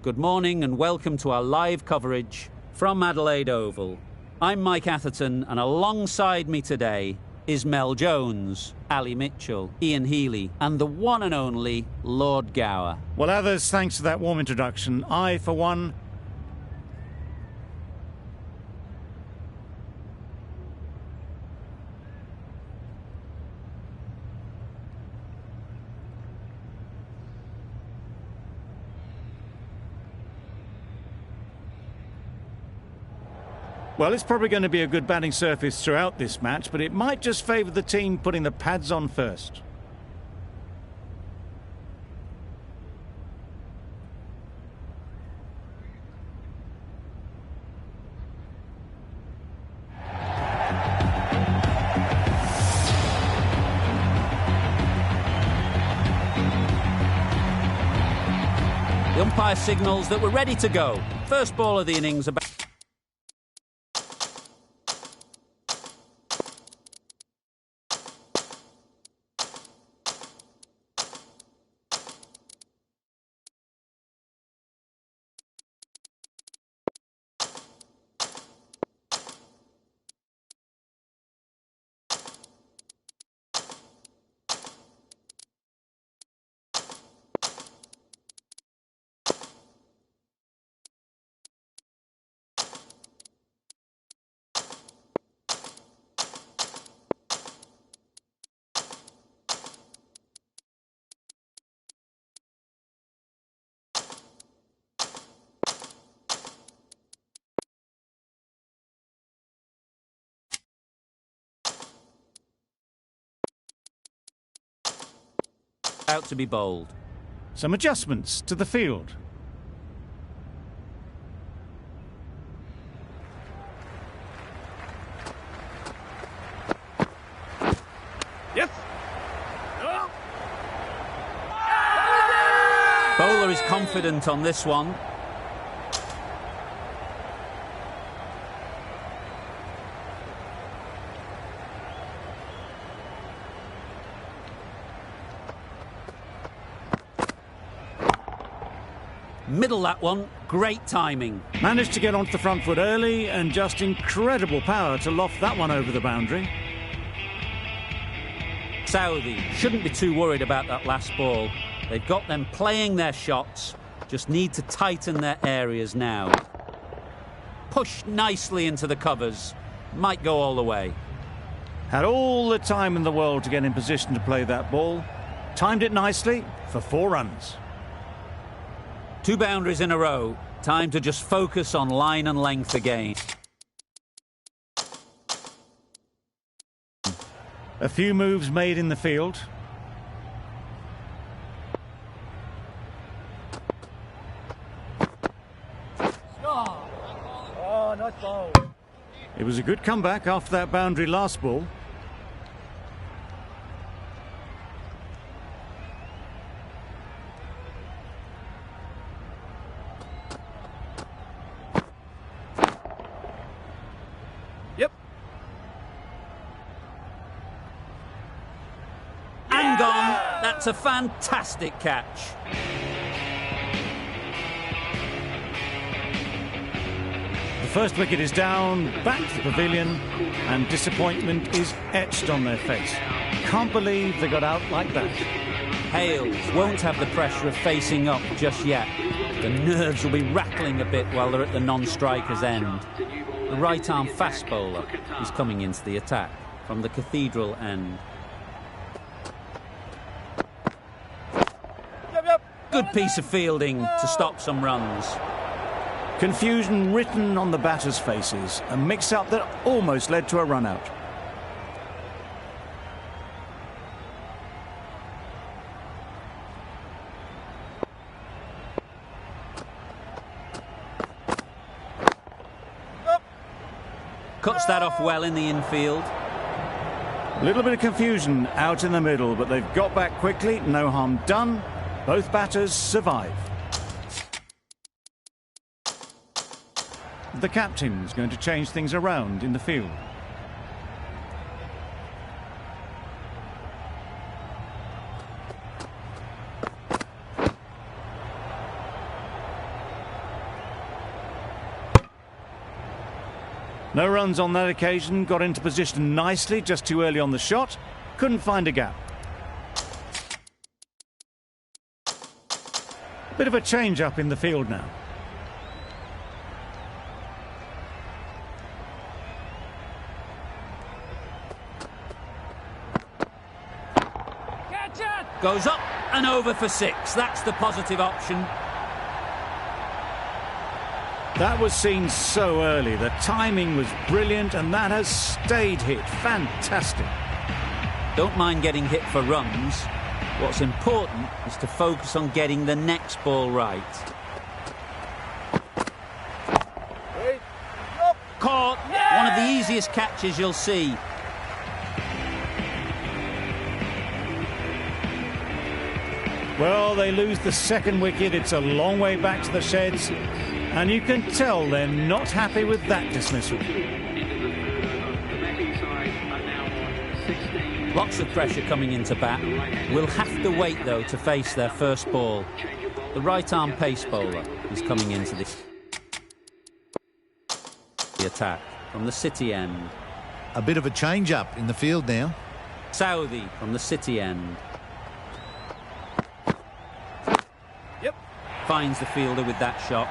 Good morning and welcome to our live coverage from Adelaide Oval. I'm Mike Atherton and alongside me today is Mel Jones, Ali Mitchell, Ian Healy and the one and only Lord Gower. Well, others, thanks for that warm introduction. I, for one... Well, it's probably going to be a good batting surface throughout this match, but it might just favour the team putting the pads on first. The umpire signals that we're ready to go. First ball of the innings about... out to be bowled. Some adjustments to the field. Yes. Bowler is confident on this one. Middle that one, great timing. Managed to get onto the front foot early and just incredible power to loft that one over the boundary. Saudi shouldn't be too worried about that last ball. They've got them playing their shots, just need to tighten their areas now. Pushed nicely into the covers, might go all the way. Had all the time in the world to get in position to play that ball. Timed it nicely for 4 runs. 2 boundaries in a row. Time to just focus on line and length again. A few moves made in the field. Oh, nice ball. It was a good comeback after that boundary last ball. Yep. And gone. That's a fantastic catch. The first wicket is down, back to the pavilion, and disappointment is etched on their face. Can't believe they got out like that. Hales won't have the pressure of facing up just yet. The nerves will be rattling a bit while they're at the non-striker's end. The right-arm fast bowler is coming into the attack from the Cathedral end. Good piece of fielding to stop some runs. Confusion written on the batters' faces, a mix-up that almost led to a run-out. Cuts that off well in the infield. A little bit of confusion out in the middle, but they've got back quickly, no harm done. Both batters survive. The captain is going to change things around in the field. No runs on that occasion, got into position nicely, just too early on the shot, couldn't find a gap. Bit of a change up in the field now. Catch it! Goes up and over for 6. That's the positive option. That was seen so early. The timing was brilliant and that has stayed hit. Fantastic. Don't mind getting hit for runs. What's important is to focus on getting the next ball right. Wait. Up. Caught. Yeah! One of the easiest catches you'll see. Well, they lose the second wicket. It's a long way back to the sheds. And you can tell they're not happy with that dismissal. Lots of pressure coming into bat. Will have to wait, though, to face their first ball. The right-arm pace bowler is coming into the attack from the City end. A bit of a change-up in the field now. Southey from the City end. Yep. Finds the fielder with that shot.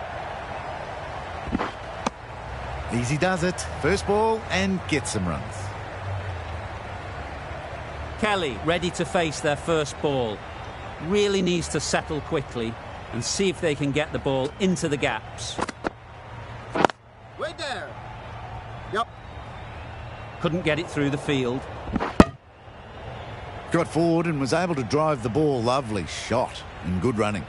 Easy does it. First ball and gets some runs. Kelly ready to face their first ball. Really needs to settle quickly and see if they can get the ball into the gaps. Wait there. Yep. Couldn't get it through the field. Got forward and was able to drive the ball. Lovely shot and good running.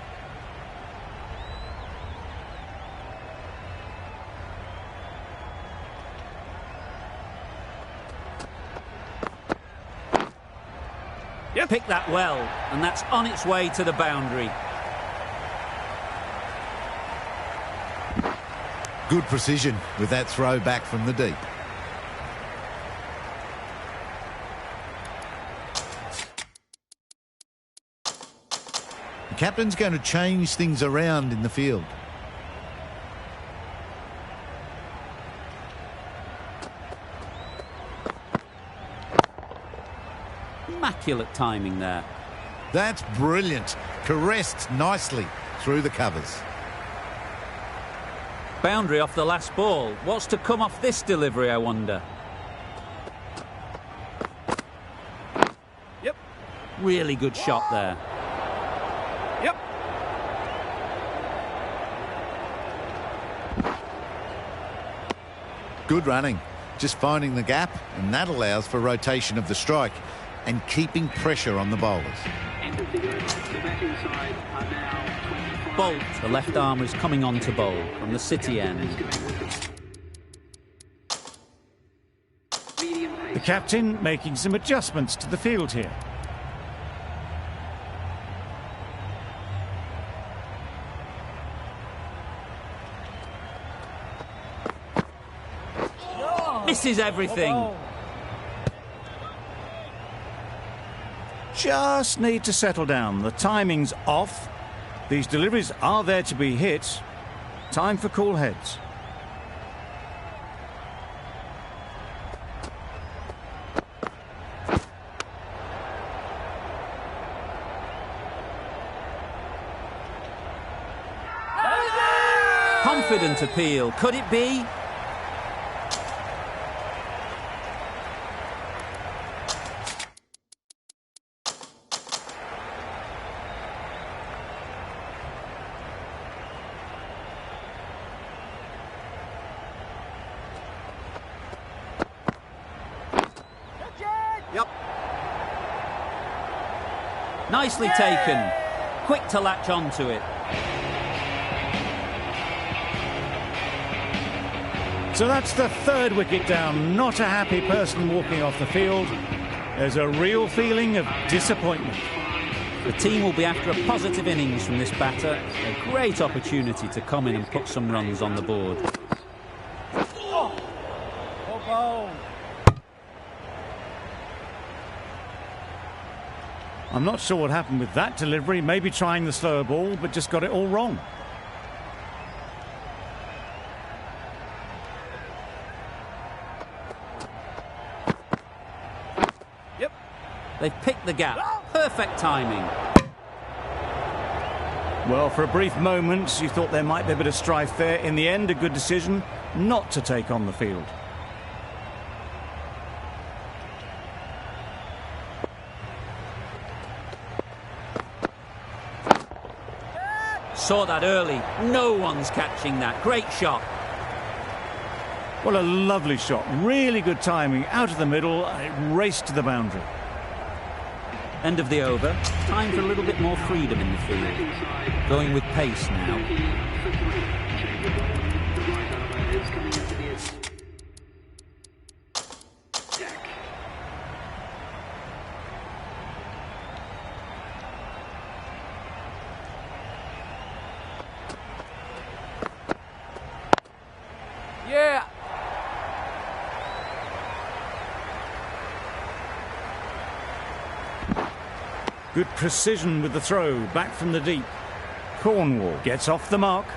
Yep. Picked that well, and that's on its way to the boundary. Good precision with that throw back from the deep. The captain's going to change things around in the field. Immaculate timing there. That's brilliant. Caressed nicely through the covers. Boundary off the last ball. What's to come off this delivery, I wonder? Yep. Really good shot there. Yep. Good running. Just finding the gap, and that allows for rotation of the strike and keeping pressure on the bowlers. Bolt, the left armer, is coming on to bowl from the City end. The captain making some adjustments to the field here. Misses everything. Oh. Just need to settle down. The timing's off. These deliveries are there to be hit. Time for cool heads. Confident appeal. Could it be? Yep. Nicely taken. Quick to latch onto it. So that's the third wicket down. Not a happy person walking off the field. There's a real feeling of disappointment. The team will be after a positive innings from this batter. A great opportunity to come in and put some runs on the board. Oh, oh. I'm not sure what happened with that delivery. Maybe trying the slower ball, but just got it all wrong. They've picked the gap. Perfect timing. Well, for a brief moment, you thought there might be a bit of strife there. In the end, a good decision not to take on the field. Saw that early. No one's catching that. Great shot. Well, a lovely shot. Really good timing. Out of the middle, and it raced to the boundary. End of the over. Time for a little bit more freedom in the field. Going with pace now. Yeah. Good precision with the throw, back from the deep. Cornwall gets off the mark.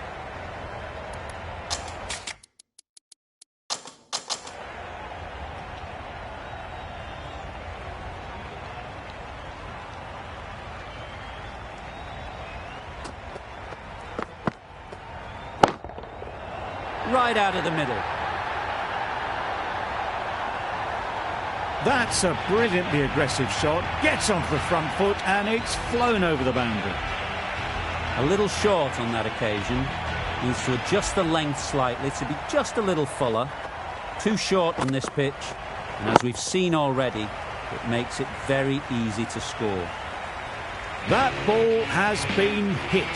Right out of the middle. That's a brilliantly aggressive shot. Gets onto the front foot and it's flown over the boundary. A little short on that occasion. Needs to adjust the length slightly to be just a little fuller. Too short on this pitch. And as we've seen already, it makes it very easy to score. That ball has been hit.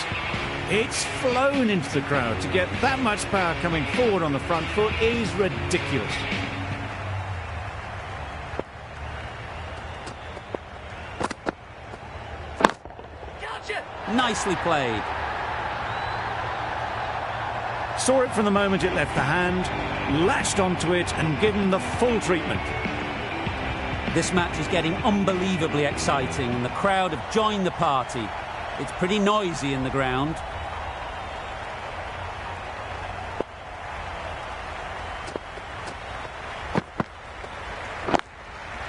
It's flown into the crowd. To get that much power coming forward on the front foot is ridiculous. Nicely played. Saw it from the moment it left the hand, latched onto it and given the full treatment. This match is getting unbelievably exciting and the crowd have joined the party. It's pretty noisy in the ground.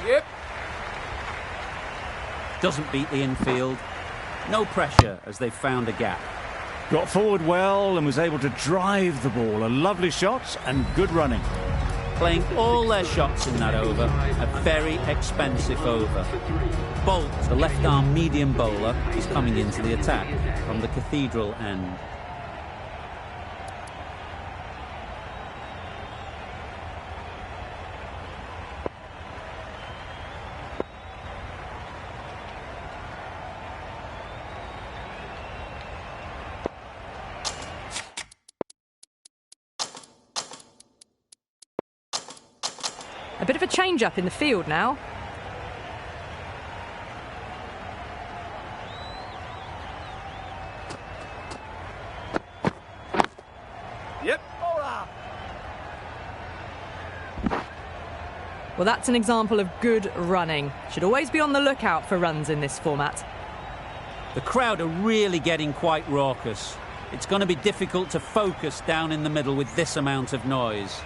Yep. Doesn't beat the infield. No pressure as they've found a gap. Got forward well and was able to drive the ball. A lovely shot and good running. Playing all their shots in that over. A very expensive over. Bolt, the left-arm medium bowler, is coming into the attack from the Cathedral end. A bit of a change-up in the field now. Yep. Well, that's an example of good running. Should always be on the lookout for runs in this format. The crowd are really getting quite raucous. It's going to be difficult to focus down in the middle with this amount of noise.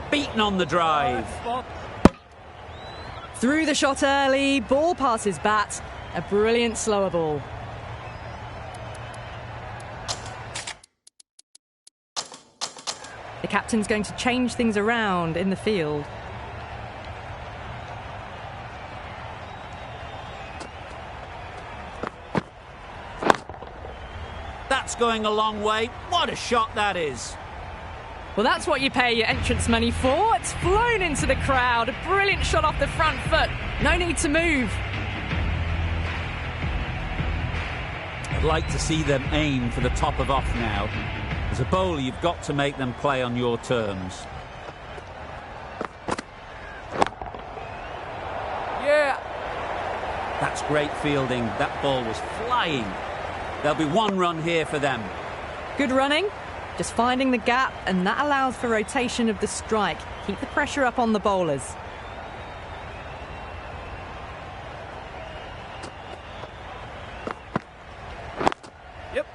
Beaten on the drive. Through the shot early, ball passes bat. A brilliant slower ball. The captain's going to change things around in the field. That's going a long way. What a shot that is. Well, that's what you pay your entrance money for. It's flown into the crowd. A brilliant shot off the front foot. No need to move. I'd like to see them aim for the top of off now. As a bowler, you've got to make them play on your terms. Yeah. That's great fielding. That ball was flying. There'll be one run here for them. Good running. Just finding the gap, and that allows for rotation of the strike. Keep the pressure up on the bowlers. Yep.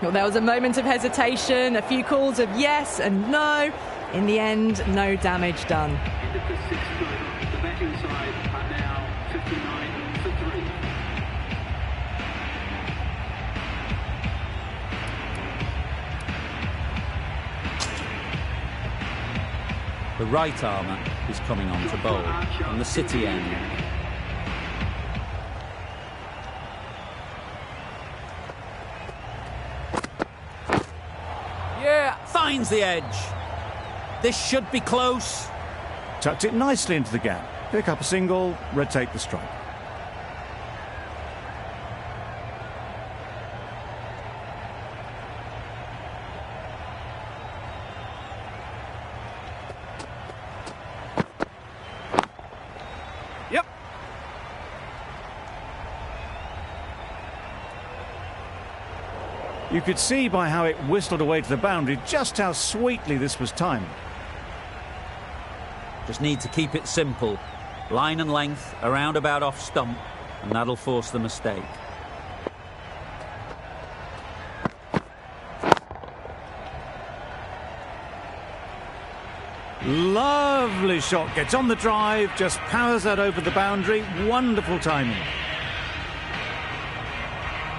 Well, there was a moment of hesitation, a few calls of yes and no. In the end, no damage done. End of the sixth over. The betting side are now 59 for 3. The right armour is coming on to bowl on the City end. Yeah. Finds the edge. This should be close. Tucked it nicely into the gap. Pick up a single, rotate the strike. Yep. You could see by how it whistled away to the boundary just how sweetly this was timed. Just need to keep it simple. Line and length, around about off stump, and that'll force the mistake. Lovely shot, gets on the drive, just powers that over the boundary. Wonderful timing.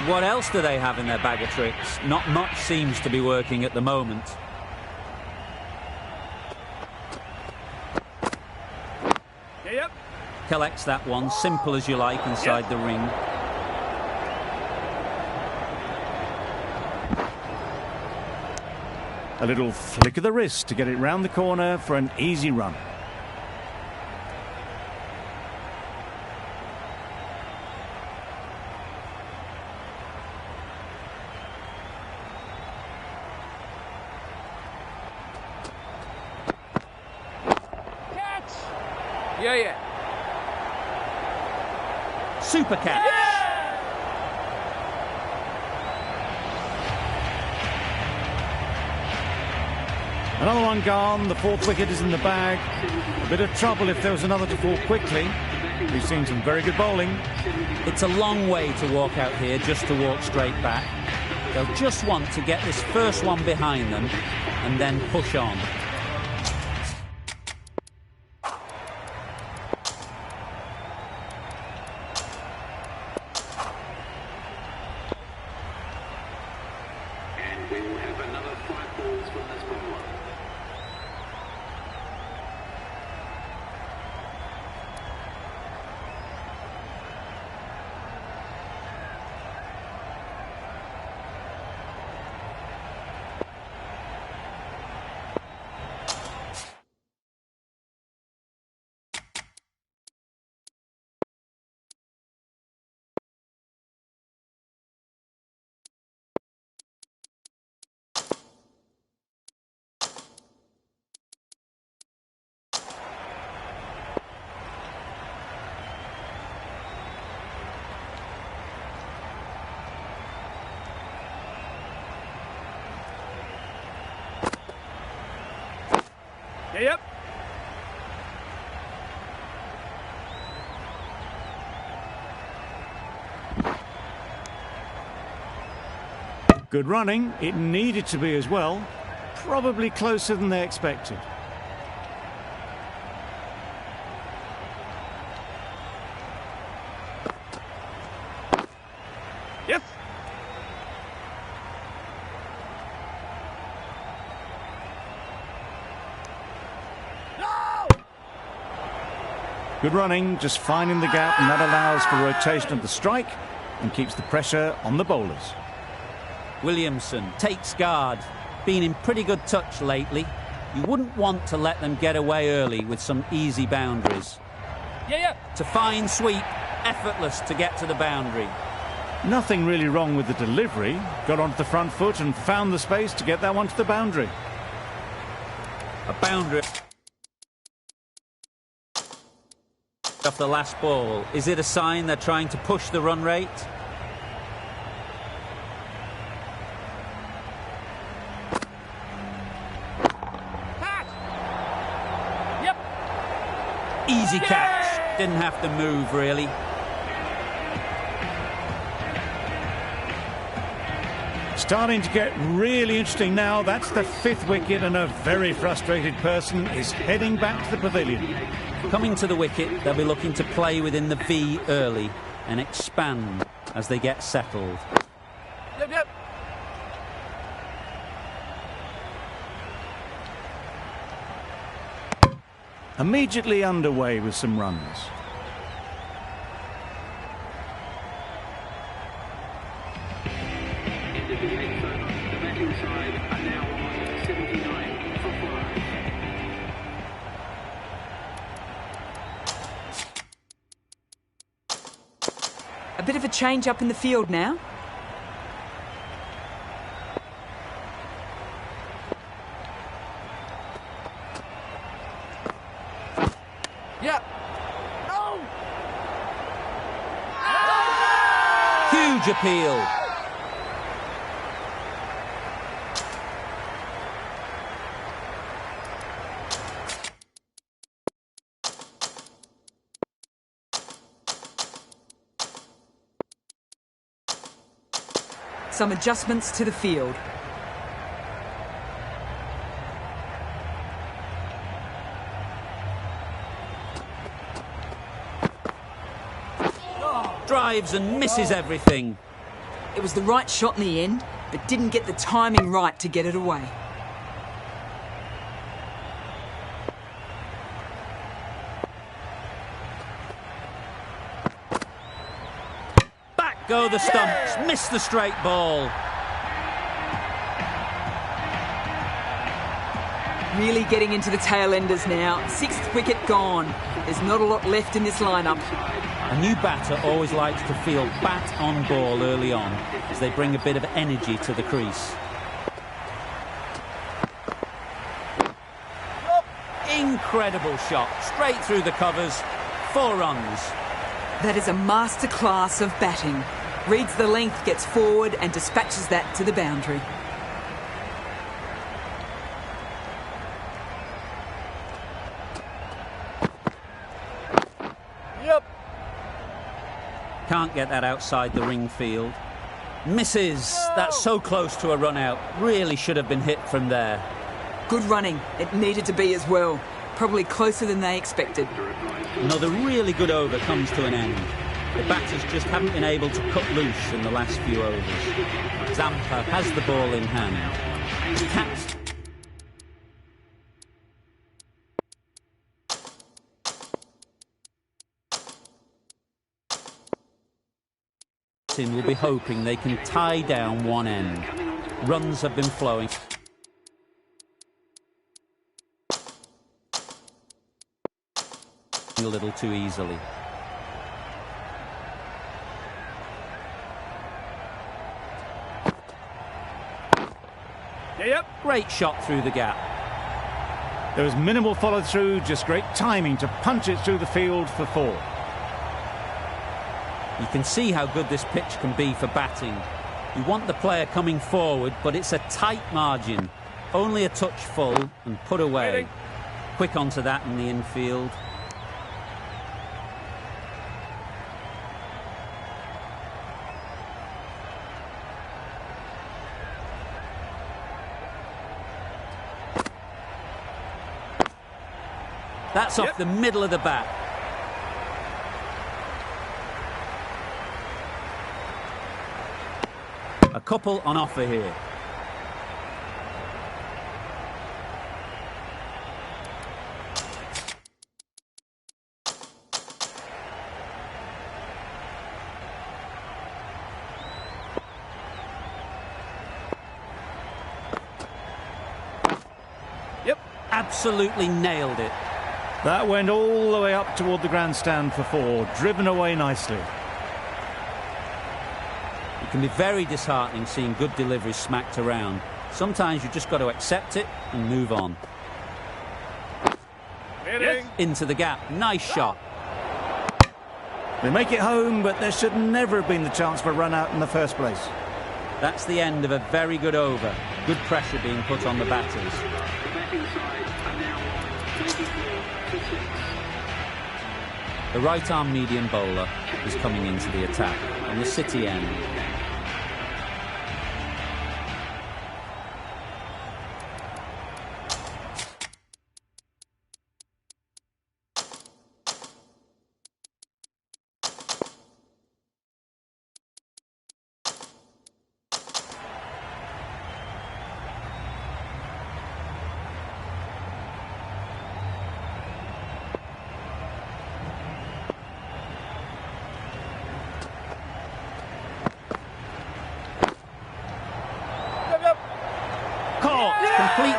What else do they have in their bag of tricks? Not much seems to be working at the moment. Yep. Collects that one, simple as you like, inside the ring. A little flick of the wrist to get it round the corner for an easy run. Yeah. Super catch. Another one gone, the fourth wicket is in the bag. A bit of trouble if there was another to fall quickly. We've seen some very good bowling. It's a long way to walk out here just to walk straight back. They'll just want to get this first one behind them and then push on. And we will have another 5 balls from this bowler. Yep. Good running. It needed to be as well. Probably closer than they expected. Yes. Good running, just finding the gap, and that allows for rotation of the strike and keeps the pressure on the bowlers. Williamson takes guard. Been in pretty good touch lately. You wouldn't want to let them get away early with some easy boundaries. Yeah. To fine sweep, effortless to get to the boundary. Nothing really wrong with the delivery. Got onto the front foot and found the space to get that one to the boundary. A boundary off the last ball. Is it a sign they're trying to push the run rate? Yep. Easy catch. Didn't have to move, really. Starting to get really interesting now. That's the 5th wicket, and a very frustrated person is heading back to the pavilion. Coming to the wicket, they'll be looking to play within the V early and expand as they get settled. Yep, yep. Immediately underway with some runs. Into the 8th over. The batting side are now on 79 for 5. A bit of a change up in the field now. Yep. Huge appeal. Some adjustments to the field. Drives and misses everything. It was the right shot in the end, but didn't get the timing right to get it away. Back go the stumps. Miss the straight ball. Really getting into the tail enders now. 6th wicket gone. There's not a lot left in this lineup. A new batter always likes to field bat on ball early on as they bring a bit of energy to the crease. Incredible shot, straight through the covers, 4 runs. That is a masterclass of batting. Reads the length, gets forward and dispatches that to the boundary. Yep. Can't get that outside the ring field. Misses. That's so close to a run out. Really should have been hit from there. Good running. It needed to be as well. Probably closer than they expected. Another really good over comes to an end. The batters just haven't been able to cut loose in the last few overs. Zampa has the ball in hand. Captain will be hoping they can tie down one end. Runs have been flowing. A little too easily. Yep. Great shot through the gap. There was minimal follow-through, just great timing to punch it through the field for 4. You can see how good this pitch can be for batting. You want the player coming forward, but it's a tight margin. Only a touch full and put away. Quick onto that in the infield. That's off the middle of the bat. A couple on offer here. Yep. Absolutely nailed it. That went all the way up toward the grandstand for 4, driven away nicely. It can be very disheartening seeing good deliveries smacked around. Sometimes you've just got to accept it and move on. Yes. Into the gap. Nice shot. They make it home, but there should never have been the chance for a run out in the first place. That's the end of a very good over. Good pressure being put on the batters. The batting side are now on 24 for 6. The right-arm medium bowler is coming into the attack on the City end.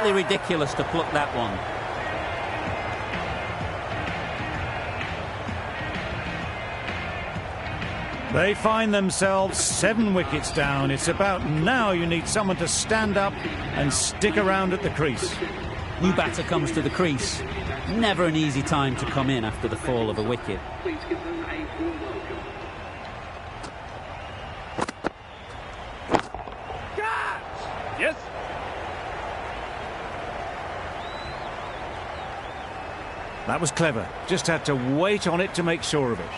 Completely ridiculous to pluck that one. They find themselves 7 wickets down. It's about now you need someone to stand up and stick around at the crease. New batter comes to the crease. Never an easy time to come in after the fall of a wicket. Please give them a warm welcome. Yes. That was clever. Just had to wait on it to make sure of it.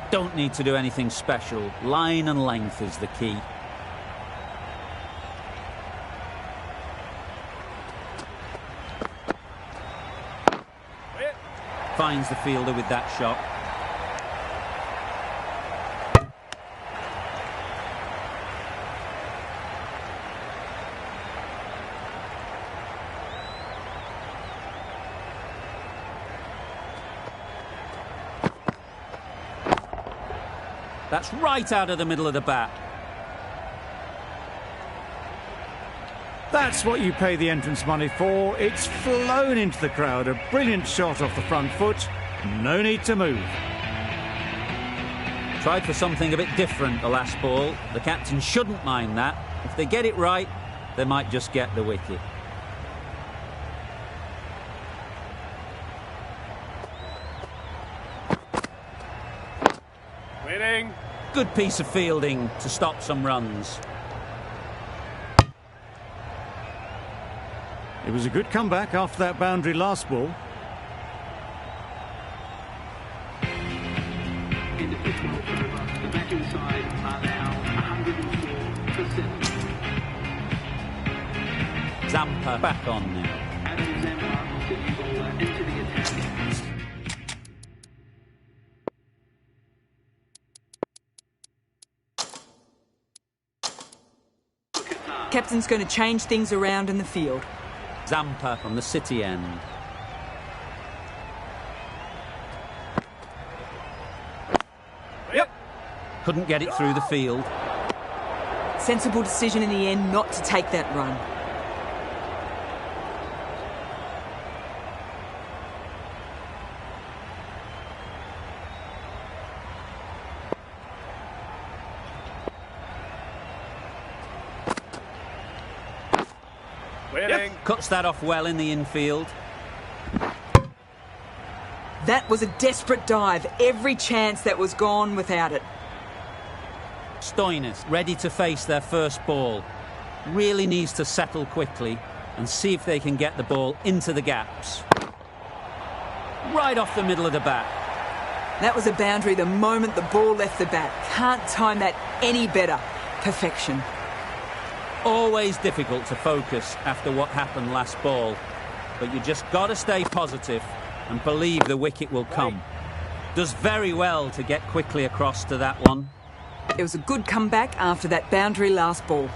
Don't need to do anything special. Line and length is the key. Finds the fielder with that shot. That's right out of the middle of the bat. That's what you pay the entrance money for. It's flown into the crowd. A brilliant shot off the front foot. No need to move. Tried for something a bit different the last ball. The captain shouldn't mind that. If they get it right, they might just get the wicket. Winning. Good piece of fielding to stop some runs. It was a good comeback after that boundary last ball. In the 15th over, the batting side are now 104 for 7. Zampa back on now. Adam Zampa, the new bowler, into the attack. Captain's going to change things around in the field. Zampa from the city end. Yep. Couldn't get it through the field. Sensible decision in the end not to take that run. Winning. Cuts that off well in the infield. That was a desperate dive. Every chance that was gone without it. Stoinis ready to face their first ball. Really needs to settle quickly and see if they can get the ball into the gaps. Right off the middle of the bat. That was a boundary the moment the ball left the bat. Can't time that any better. Perfection. Always difficult to focus after what happened last ball, but you just got to stay positive and believe the wicket will come. Does very well to get quickly across to that one. It was a good comeback after that boundary last ball.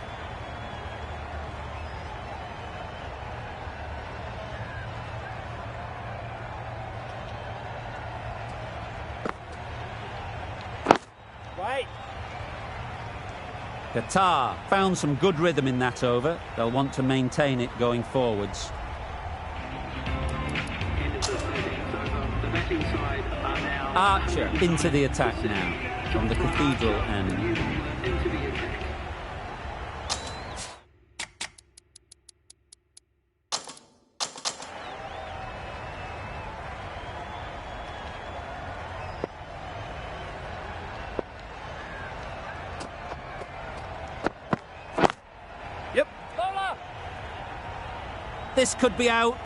Wait. Qatar found some good rhythm in that over. They'll want to maintain it going forwards. End of the 13th over, the batting side are now Archer into the attack now from the Cathedral end. into the attack. Yep. Bowler. This could be out.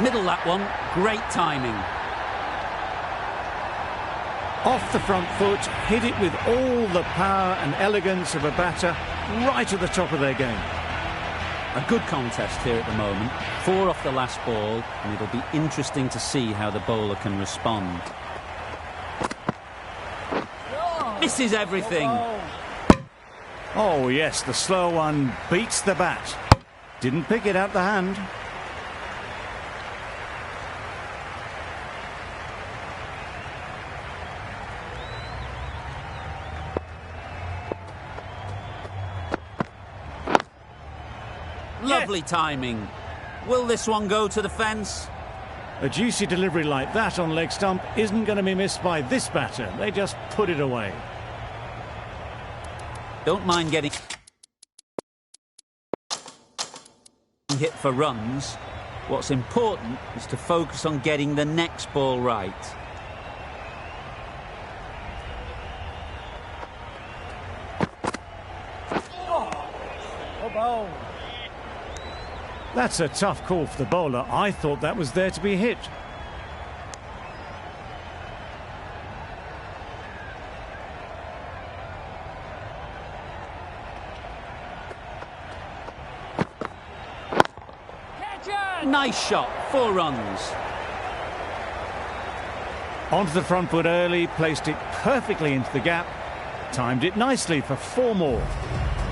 Middle that one, great timing. Off the front foot, hit it with all the power and elegance of a batter right at the top of their game. A good contest here at the moment. 4 off the last ball, and it'll be interesting to see how the bowler can respond. Misses everything. Oh yes, the slow one beats the bat. Didn't pick it out the hand. Lovely timing. Will this one go to the fence? A juicy delivery like that on leg stump isn't going to be missed by this batter. They just put it away. Don't mind getting hit for runs. What's important is to focus on getting the next ball right. That's a tough call for the bowler. I thought that was there to be hit. Nice shot, 4 runs. Onto the front foot early, placed it perfectly into the gap. Timed it nicely for 4 more.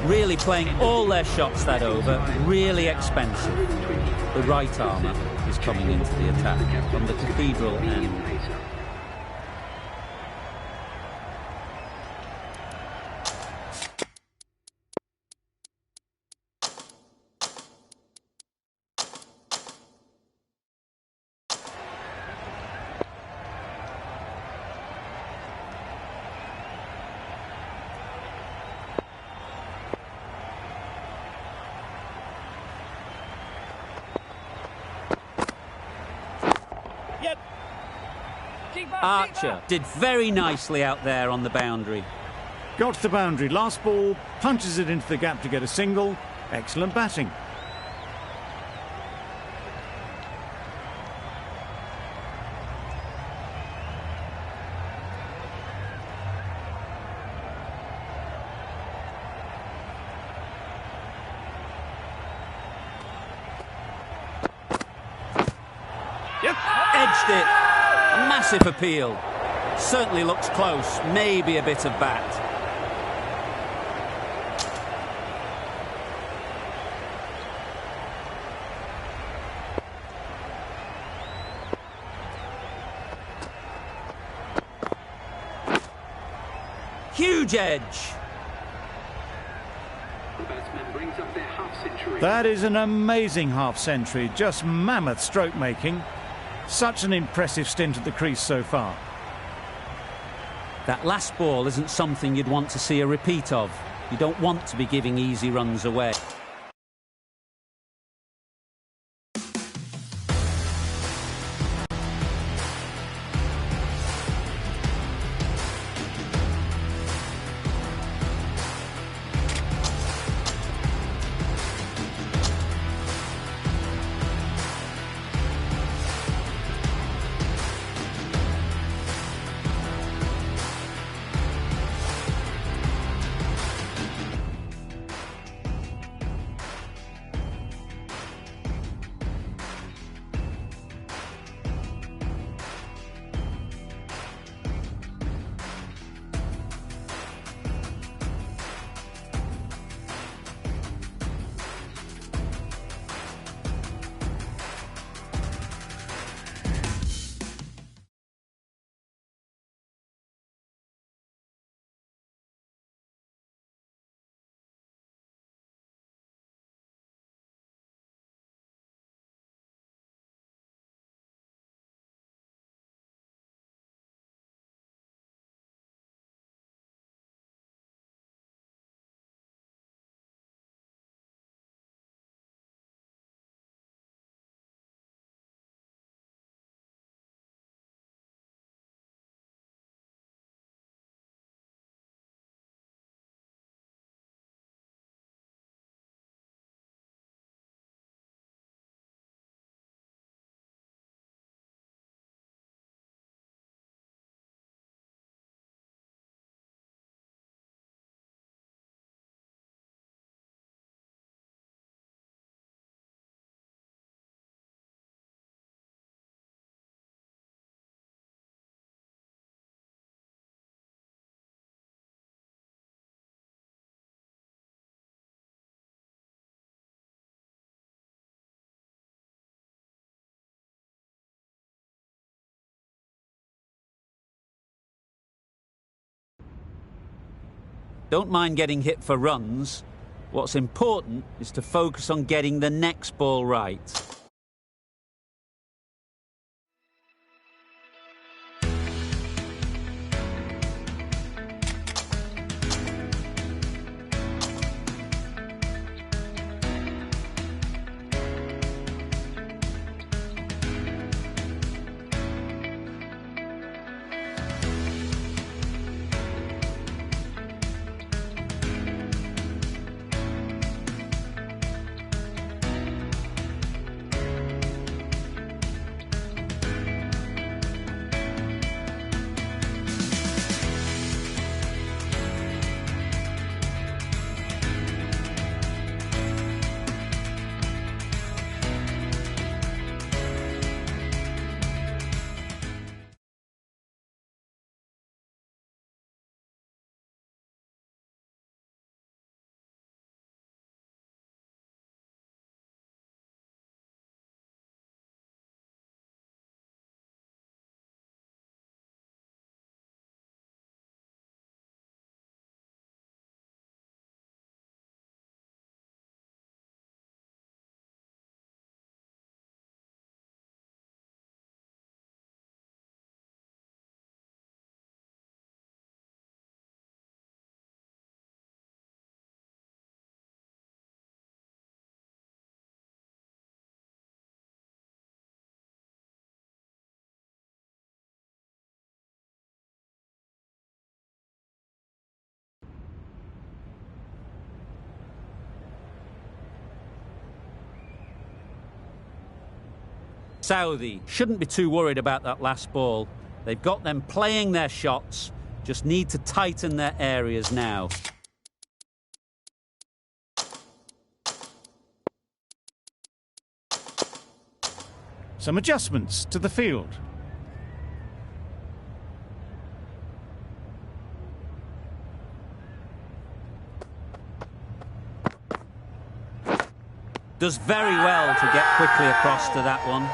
Really playing all their shots that over, really expensive. The right armour is coming into the attack from the Cathedral end. Archer did very nicely out there on the boundary. Got to the boundary, last ball, punches it into the gap to get a single. Excellent batting. Edged it. A massive appeal. Certainly looks close. Maybe a bit of bat. Huge edge. The batsman brings up their half-century. That is an amazing half-century. Just mammoth stroke making. Such an impressive stint at the crease so far. That last ball isn't something you'd want to see a repeat of. You don't want to be giving easy runs away. don't mind getting hit for runs. What's important is to focus on getting the next ball right. Southey shouldn't be too worried about that last ball. They've got them playing their shots, just need to tighten their areas now. Some adjustments to the field. Does very well to get quickly across to that one.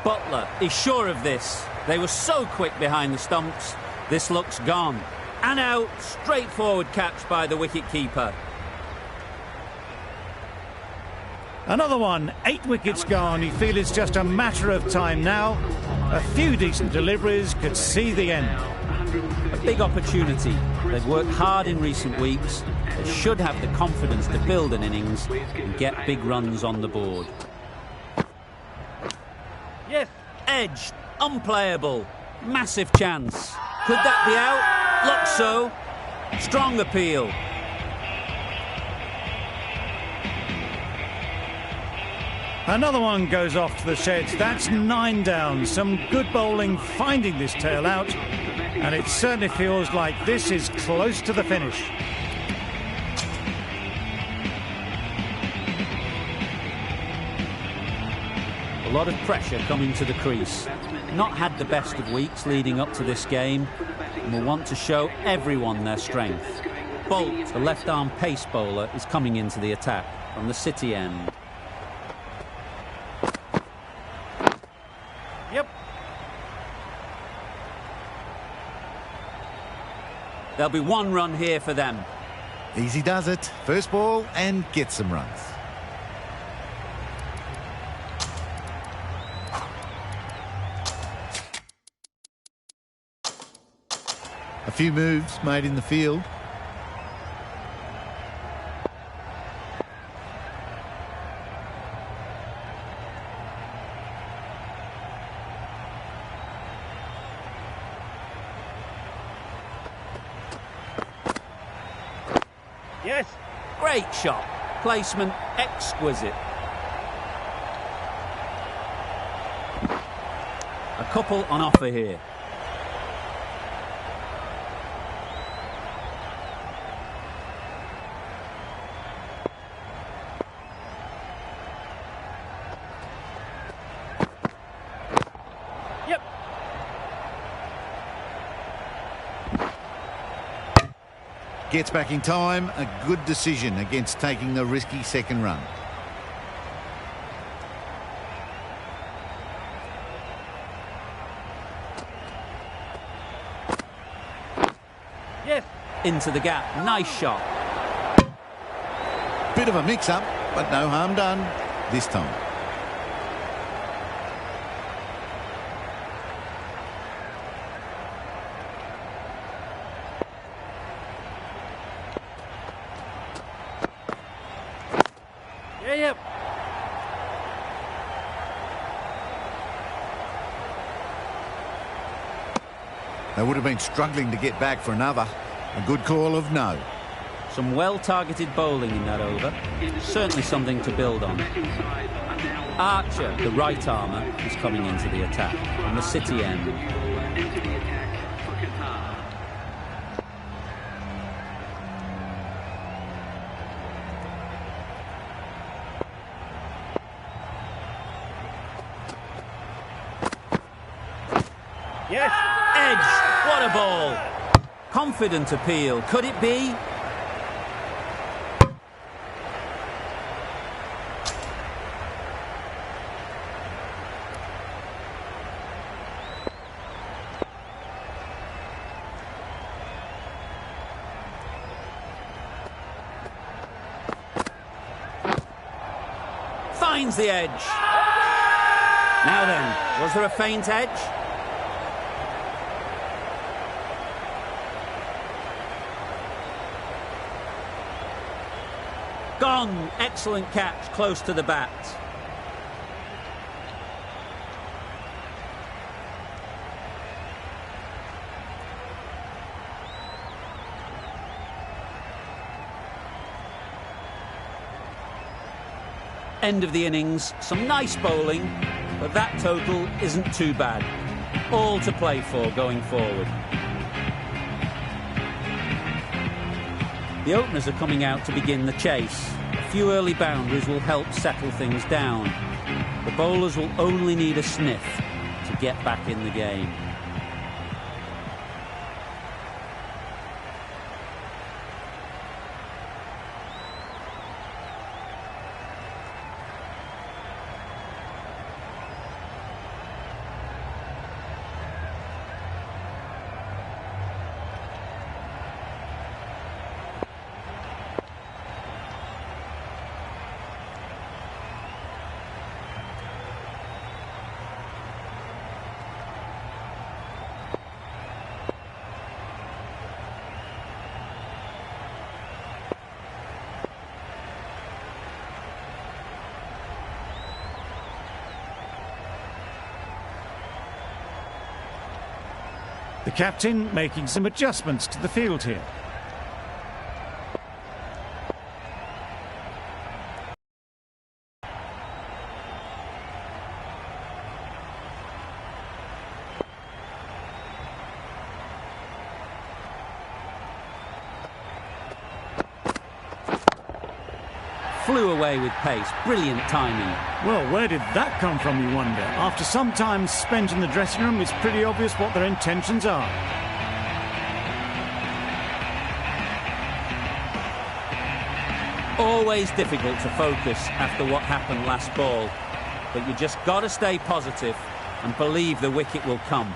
Butler is sure of this. They were so quick behind the stumps. This looks gone. And out, straightforward catch by the wicket-keeper. Another one, 8 wickets gone. You feel it's just a matter of time now. A few decent deliveries could see the end. A big opportunity. They've worked hard in recent weeks. They should have the confidence to build an innings and get big runs on the board. Yes. Edged, unplayable, massive chance. Could that be out? Looks so. Strong appeal. Another one goes off to the sheds. That's 9 down. Some good bowling finding this tail out. And it certainly feels like this is close to the finish. A lot of pressure coming to the crease. Not had the best of weeks leading up to this game and will want to show everyone their strength. Bolt, the left-arm pace bowler, is coming into the attack from the City end. Yep. There'll be 1 run here for them. Easy does it. First ball and get some runs. A few moves made in the field. Yes. Great shot. Placement exquisite. A couple on offer here. Yep. Gets back in time. A good decision against taking the risky second run. Yes. into the gap. Nice shot. Bit of a mix-up, but no harm done this time. Yep. They would have been struggling to get back for another. A good call of no. Some well-targeted bowling in that over. Certainly something to build on. Archer, the right armour, is coming into the attack on the City end. Yes. Edge, what a ball! Confident appeal, could it be? Finds the edge. Now then, was there a faint edge? Gone. Excellent catch, close to the bat. End of the innings, some nice bowling, but that total isn't too bad. All to play for going forward. The openers are coming out to begin the chase. A few early boundaries will help settle things down. The bowlers will only need a sniff to get back in the game. The captain making some adjustments to the field here. Flew away with pace. Brilliant timing. Well, where did that come from, you wonder? After some time spent in the dressing room, it's pretty obvious what their intentions are. Always difficult to focus after what happened last ball, but you just got to stay positive and believe the wicket will come.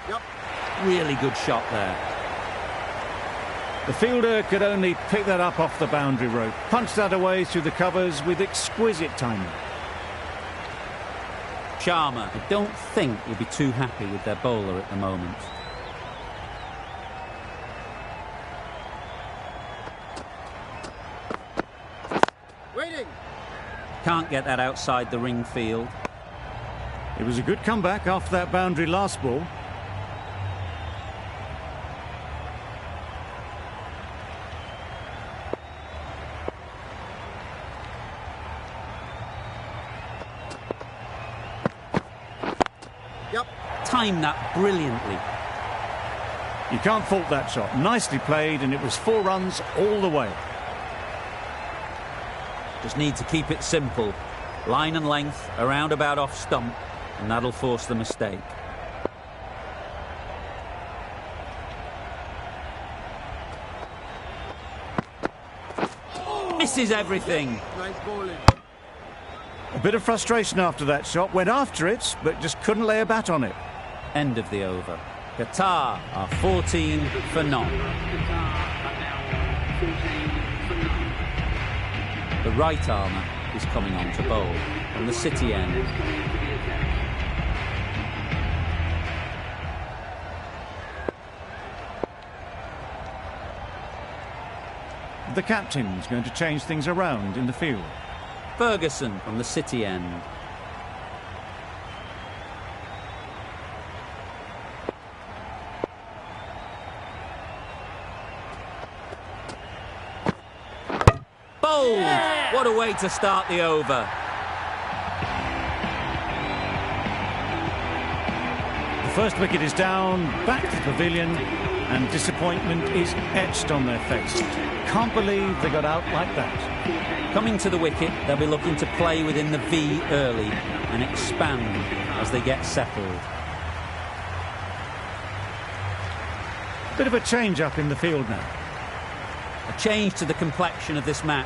Yep. Really good shot there. The fielder could only pick that up off the boundary rope, punch that away through the covers with exquisite timing. Sharma, I don't think will be too happy with their bowler at the moment. Waiting. Can't get that outside the ring field. It was a good comeback after that boundary last ball. Timed that brilliantly. You can't fault that shot. Nicely played, and it was 4 runs all the way. Just need to keep it simple. Line and length, around about off stump, and that'll force the mistake. Misses everything. Nice bowling. A bit of frustration after that shot. Went after it, but just couldn't lay a bat on it. End of the over. Qatar are 14 for none. The right armour is coming on to bowl from the City end. The captain's going to change things around in the field. Ferguson from the City end. Bowled! Yeah! What a way to start the over. The first wicket is down, back to the pavilion, and disappointment is etched on their face. Can't believe they got out like that. Coming to the wicket, they'll be looking to play within the V early and expand as they get settled. Bit of a change-up in the field now. A change to the complexion of this match.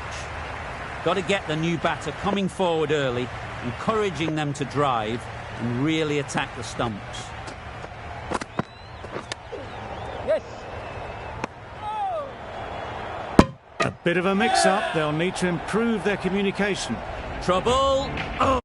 Got to get the new batter coming forward early, encouraging them to drive and really attack the stumps. Yes. A bit of a mix-up. They'll need to improve their communication. Trouble. Oh!